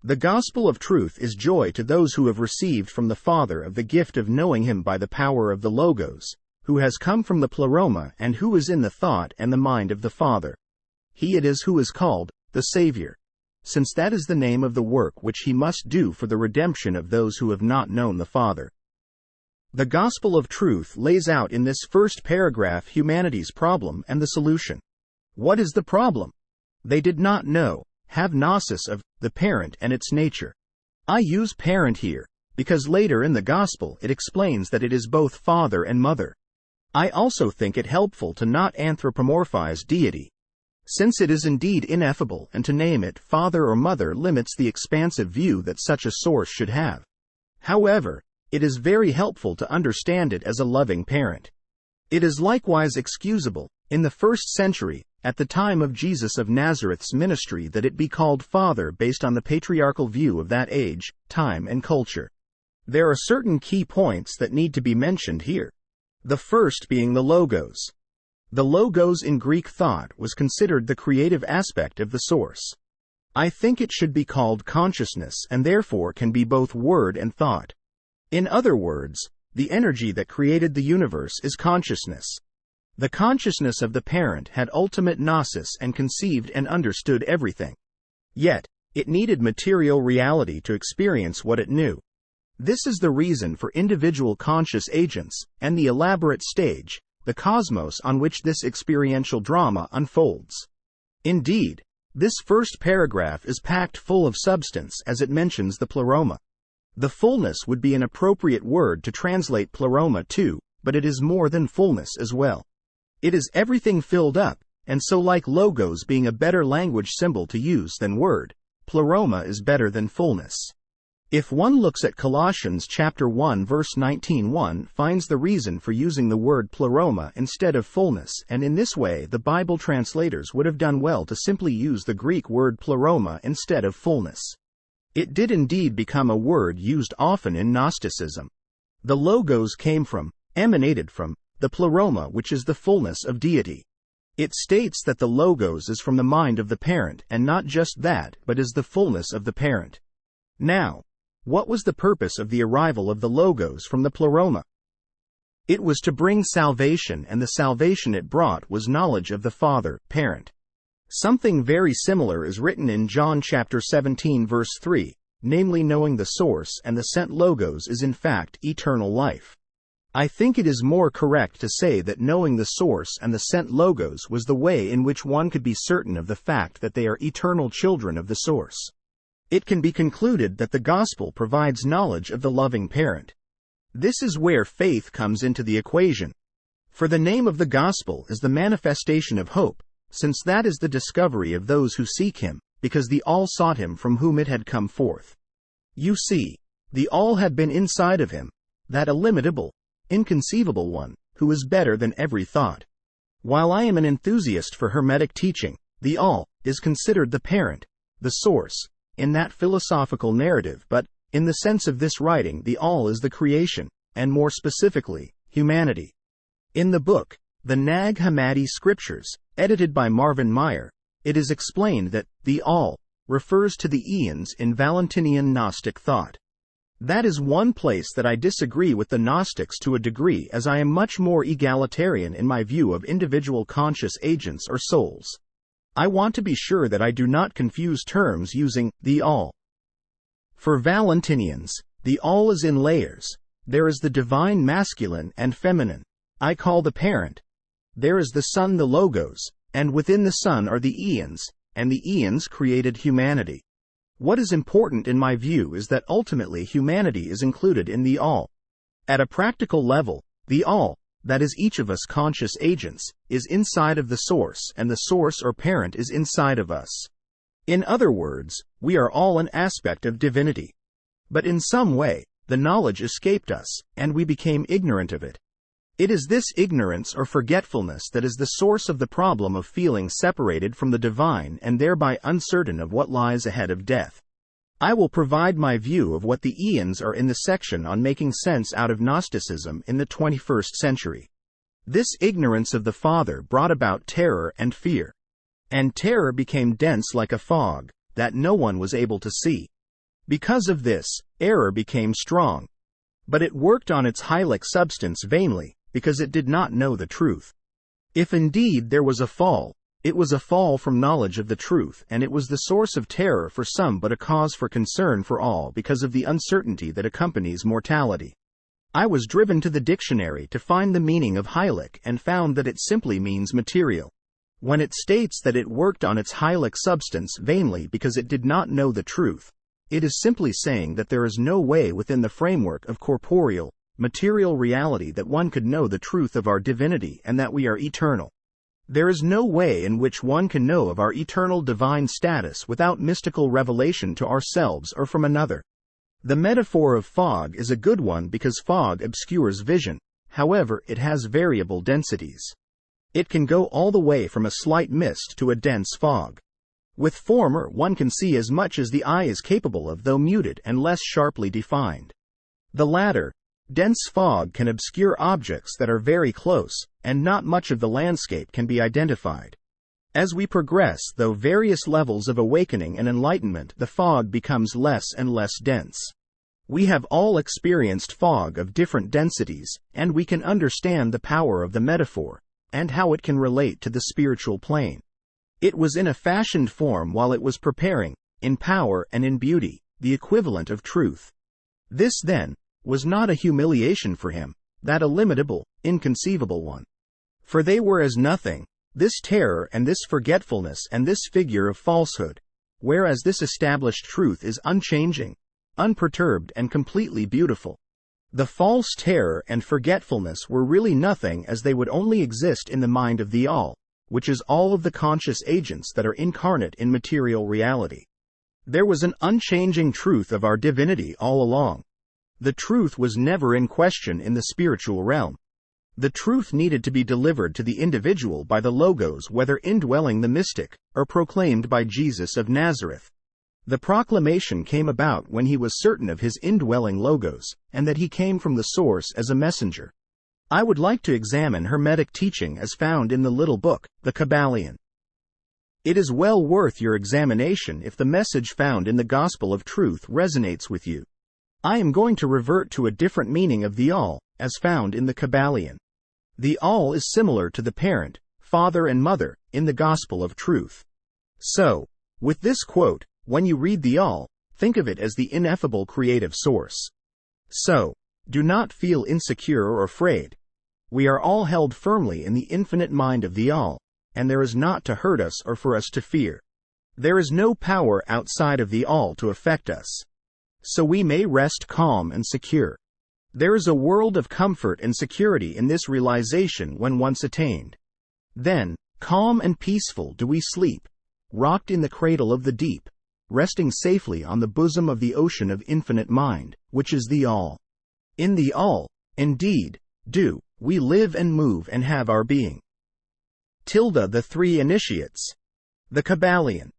The gospel of truth is joy to those who have received from the Father of the gift of knowing him by the power of the Logos, who has come from the Pleroma and who is in the thought and the mind of the Father. He it is who is called the Savior, since that is the name of the work which he must do for the redemption of those who have not known the Father. The gospel of truth lays out in this first paragraph humanity's problem and the solution. What is the problem? They did not know, have gnosis of, the parent and its nature. I use parent here, because later in the gospel it explains that it is both father and mother. I also think it helpful to not anthropomorphize deity, since it is indeed ineffable, and to name it father or mother limits the expansive view that such a source should have. However, it is very helpful to understand it as a loving parent. It is likewise excusable, in the 1st century, at the time of Jesus of Nazareth's ministry, that it be called Father based on the patriarchal view of that age, time and culture. There are certain key points that need to be mentioned here. The first being the Logos. The Logos in Greek thought was considered the creative aspect of the source. I think it should be called consciousness and therefore can be both word and thought. In other words, the energy that created the universe is consciousness. The consciousness of the parent had ultimate gnosis and conceived and understood everything. Yet, it needed material reality to experience what it knew. This is the reason for individual conscious agents, and the elaborate stage, the cosmos on which this experiential drama unfolds. Indeed, this first paragraph is packed full of substance as it mentions the Pleroma. The fullness would be an appropriate word to translate Pleroma too, but it is more than fullness as well. It is everything filled up, and so like Logos being a better language symbol to use than word, Pleroma is better than fullness. If one looks at Colossians chapter 1 verse 19, one finds the reason for using the word Pleroma instead of fullness, and in this way the Bible translators would have done well to simply use the Greek word Pleroma instead of fullness. It did indeed become a word used often in Gnosticism. The Logos came from, emanated from, the Pleroma, which is the fullness of deity. It states that the Logos is from the mind of the parent, and not just that, but is the fullness of the parent. Now, what was the purpose of the arrival of the Logos from the Pleroma? It was to bring salvation, and the salvation it brought was knowledge of the Father, parent. Something very similar is written in John chapter 17 verse 3, namely knowing the source and the sent Logos is in fact eternal life. I think it is more correct to say that knowing the source and the sent Logos was the way in which one could be certain of the fact that they are eternal children of the source. It can be concluded that the gospel provides knowledge of the loving parent. This is where faith comes into the equation. For the name of the gospel is the manifestation of hope, since that is the discovery of those who seek him, because the all sought him from whom it had come forth. You see, the all had been inside of him, that illimitable, inconceivable one, who is better than every thought. While I am an enthusiast for Hermetic teaching, the all is considered the parent, the source, in that philosophical narrative, but, in the sense of this writing, the all is the creation, and more specifically, humanity. In the book, The Nag Hammadi Scriptures, edited by Marvin Meyer, it is explained that the all refers to the eons in Valentinian Gnostic thought. That is one place that I disagree with the Gnostics to a degree, as I am much more egalitarian in my view of individual conscious agents or souls. I want to be sure that I do not confuse terms using the all. For Valentinians, the all is in layers. There is the divine masculine and feminine. I call the parent. There is the Son, the Logos, and within the Son are the eons, and the eons created humanity. What is important in my view is that ultimately humanity is included in the all. At a practical level, the all, that is each of us conscious agents, is inside of the source, and the source or parent is inside of us. In other words, we are all an aspect of divinity. But in some way, the knowledge escaped us, and we became ignorant of it. It is this ignorance or forgetfulness that is the source of the problem of feeling separated from the divine and thereby uncertain of what lies ahead of death. I will provide my view of what the eons are in the section on making sense out of Gnosticism in the 21st century. This ignorance of the Father brought about terror and fear. And terror became dense like a fog, that no one was able to see. Because of this, error became strong. But it worked on its hylic substance vainly, because it did not know the truth. If indeed there was a fall, it was a fall from knowledge of the truth, and it was the source of terror for some but a cause for concern for all because of the uncertainty that accompanies mortality. I was driven to the dictionary to find the meaning of hylic and found that it simply means material. When it states that it worked on its hylic substance vainly because it did not know the truth, it is simply saying that there is no way within the framework of corporeal, material reality that one could know the truth of our divinity and that we are eternal. There is no way in which one can know of our eternal divine status without mystical revelation to ourselves or from another. The metaphor of fog is a good one because fog obscures vision, however, it has variable densities. It can go all the way from a slight mist to a dense fog. With former, one can see as much as the eye is capable of, though muted and less sharply defined. The latter, dense fog, can obscure objects that are very close, and not much of the landscape can be identified. As we progress through various levels of awakening and enlightenment, the fog becomes less and less dense. We have all experienced fog of different densities, and we can understand the power of the metaphor, and how it can relate to the spiritual plane. It was in a fashioned form while it was preparing, in power and in beauty, the equivalent of truth. This, then, was not a humiliation for him, that illimitable, inconceivable one. For they were as nothing, this terror and this forgetfulness and this figure of falsehood, whereas this established truth is unchanging, unperturbed and completely beautiful. The false terror and forgetfulness were really nothing, as they would only exist in the mind of the All, which is all of the conscious agents that are incarnate in material reality. There was an unchanging truth of our divinity all along. The truth was never in question in the spiritual realm. The truth needed to be delivered to the individual by the Logos, whether indwelling the mystic, or proclaimed by Jesus of Nazareth. The proclamation came about when he was certain of his indwelling Logos, and that he came from the source as a messenger. I would like to examine Hermetic teaching as found in the little book, the Kabbalion. It is well worth your examination if the message found in the Gospel of Truth resonates with you. I am going to revert to a different meaning of the All, as found in the Kabbalion. The All is similar to the parent, father and mother, in the Gospel of Truth. So, with this quote, when you read the All, think of it as the ineffable creative source. So, do not feel insecure or afraid. We are all held firmly in the infinite mind of the All, and there is naught to hurt us or for us to fear. There is no power outside of the All to affect us. So we may rest calm and secure. There is a world of comfort and security in this realization when once attained. Then, calm and peaceful do we sleep, rocked in the cradle of the deep, resting safely on the bosom of the ocean of infinite mind, which is the All. In the All, indeed, do we live and move and have our being. The Three Initiates. The Kabbalion.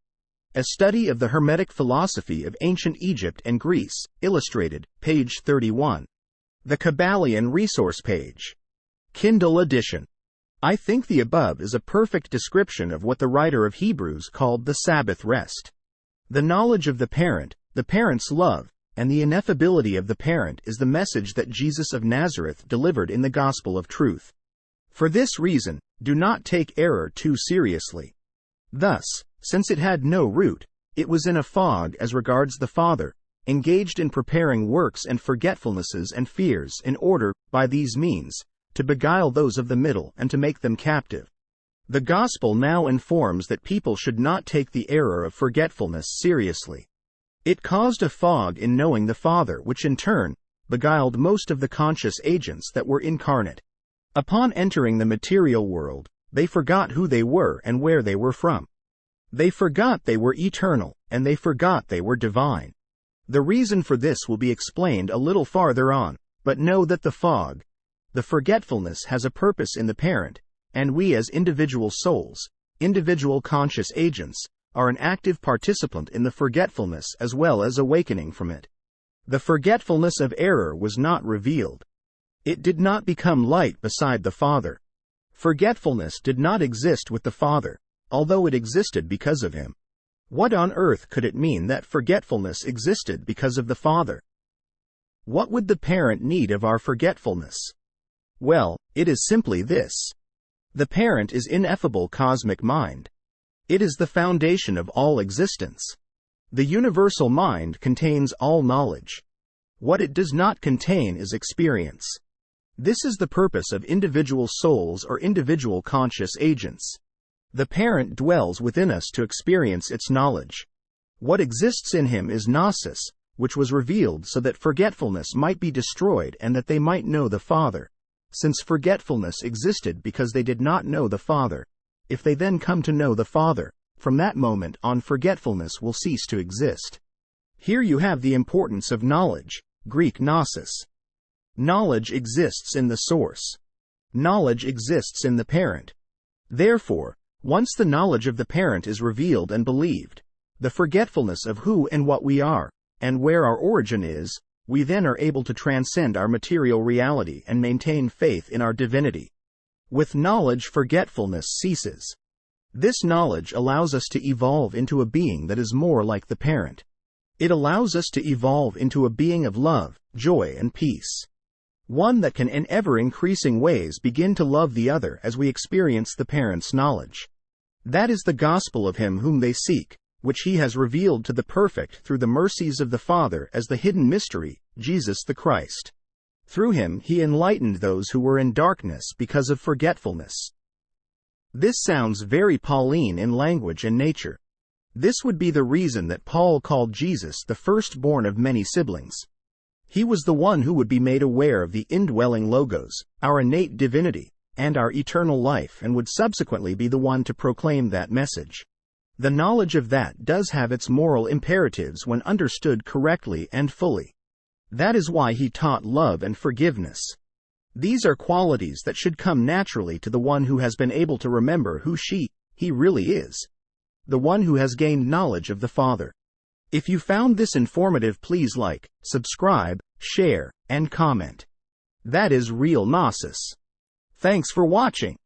A study of the Hermetic philosophy of ancient Egypt and Greece, illustrated, page 31. The Kabbalion resource page. Kindle edition. I think the above is a perfect description of what the writer of Hebrews called the Sabbath rest. The knowledge of the parent's love, and the ineffability of the parent is the message that Jesus of Nazareth delivered in the Gospel of Truth. For this reason, do not take error too seriously. Thus, since it had no root, it was in a fog as regards the Father, engaged in preparing works and forgetfulnesses and fears in order, by these means, to beguile those of the middle and to make them captive. The Gospel now informs that people should not take the error of forgetfulness seriously. It caused a fog in knowing the Father, which in turn beguiled most of the conscious agents that were incarnate. Upon entering the material world, they forgot who they were and where they were from. They forgot they were eternal, and they forgot they were divine. The reason for this will be explained a little farther on, but know that the fog, the forgetfulness, has a purpose in the parent, and we as individual souls, individual conscious agents, are an active participant in the forgetfulness as well as awakening from it. The forgetfulness of error was not revealed. It did not become light beside the Father. Forgetfulness did not exist with the Father, although it existed because of him. What on earth could it mean that forgetfulness existed because of the Father? What would the parent need of our forgetfulness? Well, it is simply this. The parent is ineffable cosmic mind. It is the foundation of all existence. The universal mind contains all knowledge. What it does not contain is experience. This is the purpose of individual souls or individual conscious agents. The parent dwells within us to experience its knowledge. What exists in him is gnosis, which was revealed so that forgetfulness might be destroyed and that they might know the Father. Since forgetfulness existed because they did not know the Father, if they then come to know the Father, from that moment on forgetfulness will cease to exist. Here you have the importance of knowledge, Greek gnosis. Knowledge exists in the source. Knowledge exists in the parent. Therefore, once the knowledge of the parent is revealed and believed, the forgetfulness of who and what we are, and where our origin is, we then are able to transcend our material reality and maintain faith in our divinity. With knowledge, forgetfulness ceases. This knowledge allows us to evolve into a being that is more like the parent. It allows us to evolve into a being of love, joy, and peace. One that can in ever-increasing ways begin to love the other as we experience the parent's knowledge. That is the gospel of him whom they seek, which he has revealed to the perfect through the mercies of the Father as the hidden mystery, Jesus the Christ. Through him he enlightened those who were in darkness because of forgetfulness. This sounds very Pauline in language and nature. This would be the reason that Paul called Jesus the firstborn of many siblings. He was the one who would be made aware of the indwelling Logos, our innate divinity, and our eternal life, and would subsequently be the one to proclaim that message. The knowledge of that does have its moral imperatives when understood correctly and fully. That is why he taught love and forgiveness. These are qualities that should come naturally to the one who has been able to remember who he really is. The one who has gained knowledge of the Father. If you found this informative, please like, subscribe, share, and comment. That is real gnosis. Thanks for watching.